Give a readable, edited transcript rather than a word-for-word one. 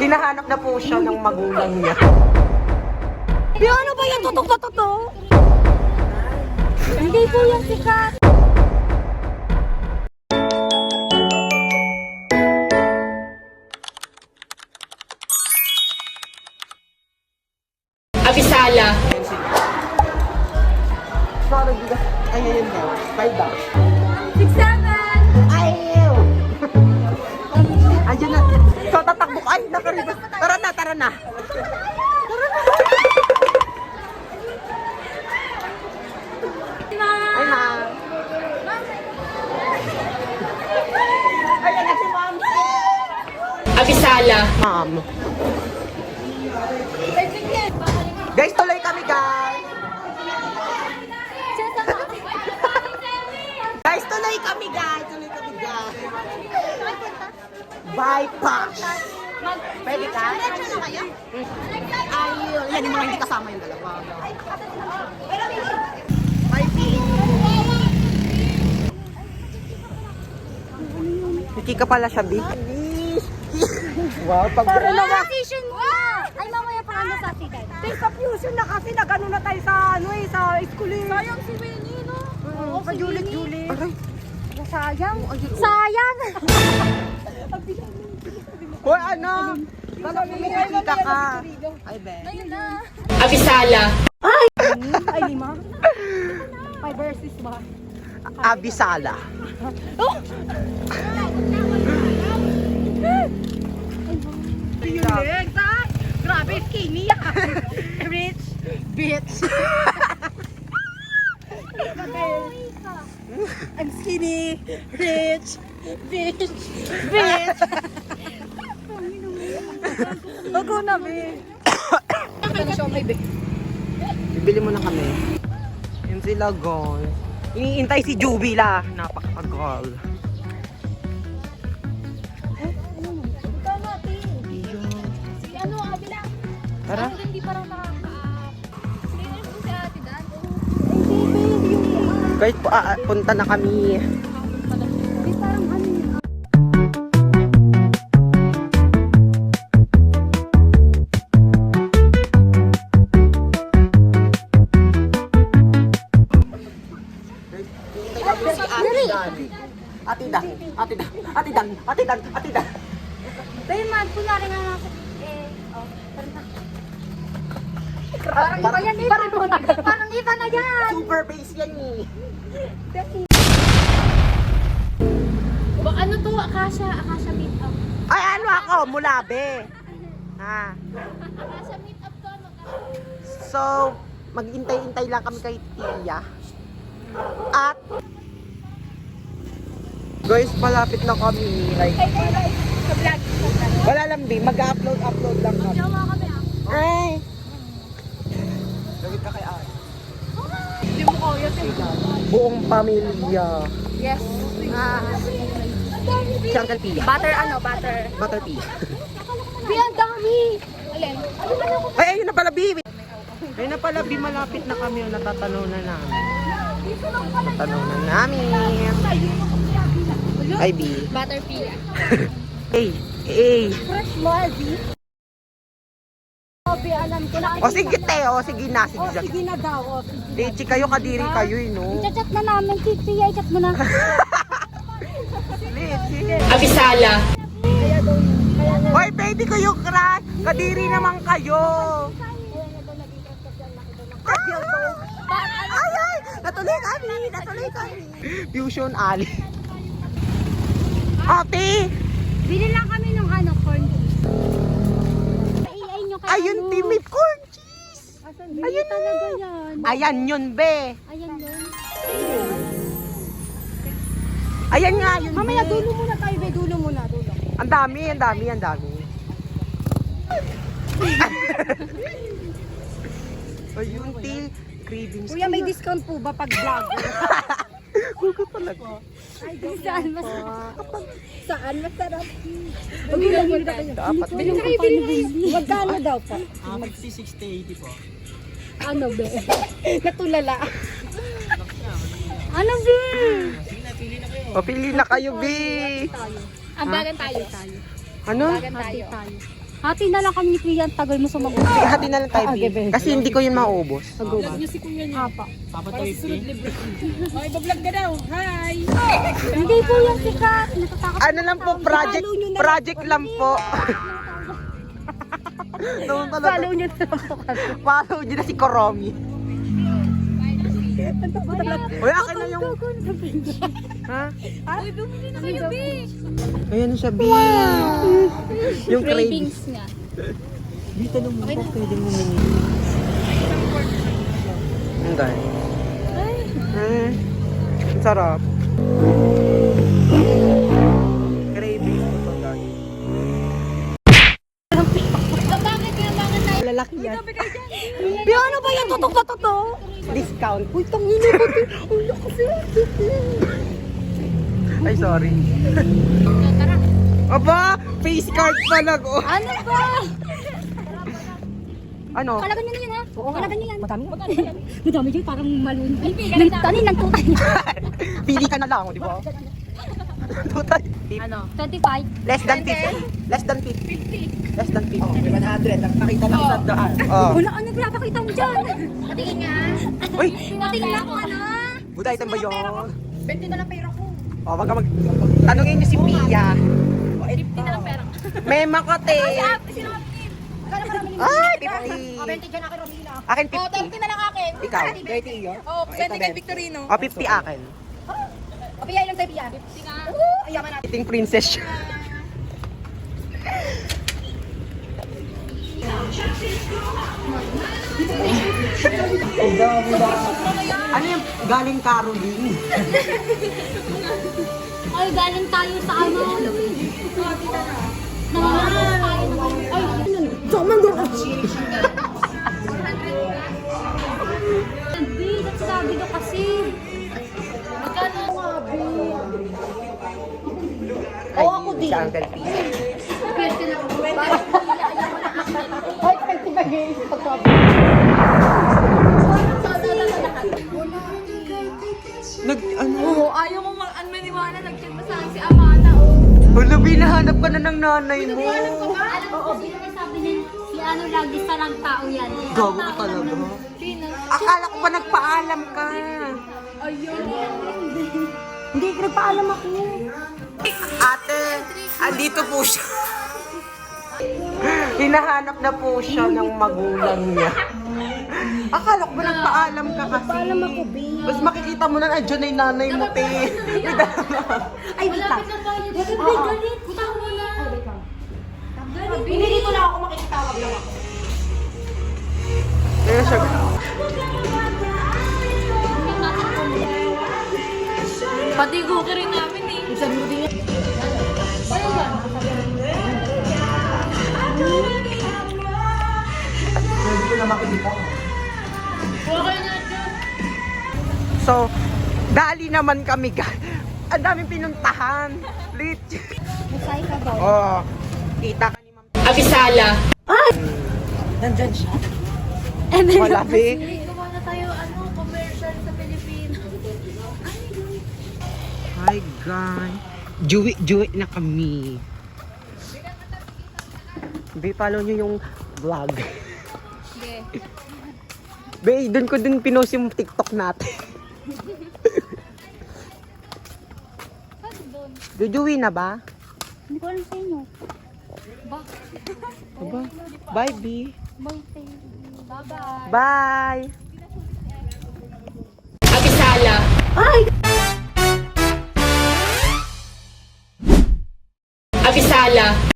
Hinahanap na po siya ng magulang niya. Ano ba yan? Tutok na totoo? Hindi po yan sikat. Abisala. Sorry, ayun daw. 5 daw. 6-7! Ayaw! Ayun na. So, tatakbo ka. Ay, nakaribas. Tara na, tara na. Ay, ma. Ayan na si ma'am. Abisala. Ma'am. Guys, tuloy kami, guys. Guys, tuloy kami, guys. Tuloy kami, guys. Bypass. Pwede ka? Ayun. Yan yung mga hindi kasama yung dalawa. Hindi ka pala siya, Big. Wow, pag... Position mo! Ay, mamaya pa ano sa atin. Sa fusion na kasi nagano na tayo sa sa school. Sayang si Winnie, no? Oo, sa Julit. Aray. Sayang. Sayang! Hoy, ano? Kumikita ka. Ay, be. Ayun na. Abisala. Ay, 5 versus 1. Abisala. Grabe, skinny yan. Rich, bitch. I'm skinny, rich, bitch. Bago na, be. Bibili mo na kami. Yun sila, girl. Iniintay si Jubila. Napaka-girl. Si ano, Abila? Tara. Hindi parang nakaka-up. Sino po si Ate Dan? Guys, punta na kami. Hindi parang ano yun. Ate Dan. Dahil man, kunyari nga nasa, Parang iba yan, parang iba na yan. Super base yan eh. Ano to? Akasha meet up. Ay, ano ako? Mulabe. Ha? Akasha meet up to. So, mag-intay-intay lang kami kay Tia. At, guys, malapit na kami. Like, Sa vlog. wala lang, B. Mag-upload lang kami. Jawa kami Ay! Lagit ka kay Ay. Hindi mo ko, yes. Buong pamilya. Yes. Si Uncle Pia. Butter. Butter Pia. Ang dami. Alin? Ay, ayun na pala, B. Ayun na pala, B. Malapit na kami. Natatanaw na namin. Natatanaw na namin. Ay, B. Butter pia. Hey. Fresh mo, Aldi. Obi, alam ko na. O sige, te. O sige na. sige na daw. Lechi kayo, kadiri kayo, eh, no? I-chat na namin. Pia, i-chat mo na. Lechi. Abisala. Hoy, baby ko yung crush. Kadiri naman kayo. Ay! Natuloy kami. Fusion Ali. Ate! Bili lang kami ng corn cheese. AI nyo kaya Ayun, timid corn cheese. Ayun talaga yan. Ayan yun, be. Ayan yun. Ayan nga yun, Mamaya, be. dulo muna tayo, be. Dulo. Ang dami. Ayun, te. Cravings. Kuya, may discount po ba pag vlog? Huwag talaga. Ay, saan mas... Saan? Masarap. Bili na kayo. Dapat. Magkano daw po? 50, 60, 80 po. Ano, be? Natulala. Ano, Bi? O, pili na kayo, be. Ambagan tayo. Ano? Ambagan tayo. Hati na lang kami ni Kuya, ang tagal mo sumagot. Hati na lang tayo, B. Kasi hindi ko yun maubos. Apa. Papa to 50. Hindi po yan sikat. Natatakot. Ano lang po, project lang po. Naman talaga. Follow nyo na lang po kami. Follow nyo na si Koromi. Uy, akin na yung... Ha? Uy, bumili na kayo, B. Ayan na siya, B. Yung cravings. nga. Dito nung mo, pwede mo mini. Ang gani. Ang sarap. Cravings ko pa, guys. Lalaki yan. Piano ba yan? Totoo ba totoo? Discount. Uy, tangina ba ito? Ang lakas yan. Ay, sorry. Aba, face card pala ko. Ano ba? Ano? Kalaban nyo na yun, ha? Oo nga. Kalaban nyo yan. Madami. Madami yun, parang malun. Ng tutay. Pili ka na lang, di ba? Total. Ano? 25. Less than 50. Less than 50. Less than 50. Oh, 100. Nakakita lang sa daan. Oh. Wala, ano pinapakita mo dyan? Patingin nga. Uy, Patingin nga kung ano. buday item ba yun? 20 na lang pera ko. Oh, wag ka mag... Tanungin niyo si Pia. 50 na lang pera. May makate. Sino ka? Kala marami nyo. Ay, 20 dyan akin, Romina. 50. Akin Oh, 30 na lang akin. 50. Ikaw? 30 yun? Oh, 20 kay Victorino. Oh, 50 akin. Kapiyay lang tayo, Pia. 50 nga. Ay, yaman natin. Eating princess siya. Ano yung galing Caroline? Ay, galing tayo sa ano. Nangangaroon tayo. Ay, Saman doon. B, nagsasabi ko kasi. Magkano nga, B? Oo, ako din. Sa Uncle P. Pwede na ako. Ay, pwede ba guys? Ano? Oo, ayaw mo maniwala. Nag-chat pa sa akin si Amanda. Wala, binahanap ka na ng nanay mo. Alam ko, sabi niya, si ano lang, isa lang tao yan. Gago ka talaga. Sino? Akala ko ba nagpaalam ka? Hindi, nagpaalam ako. Ate, andito po siya. Hinahanap na po siya ng magulang niya. Akala ko ba nagpaalam ka kasi? Nagpaalam ako, B. Mas makikita mo na, andyan na yung nanay mo, te. Ay, wait lang. Galit. Butang mo na. Hindi ko lang ako makikitawag lang ako. Kaya siya, Pati cookie rin namin eh. Sabi mo din yan. so, dali naman kami, guys. Ang daming pinuntahan. Lit. Masay ka ba? Oh, kita ka ni Ma'am. Abisala. Nandyan siya. Wala, be. Gawa na tayo, commercial sa Pilipinas. Hi, guys. Juwi na kami. Be, follow nyo yung vlog. Okay. Be, dun ko din pinost yung TikTok natin. Jujuwi na ba? Hindi ko alam sa inyo. Ba? Aba, bye, B. Bye, thank you. Bye-bye. Bye. Abisala. Abisala.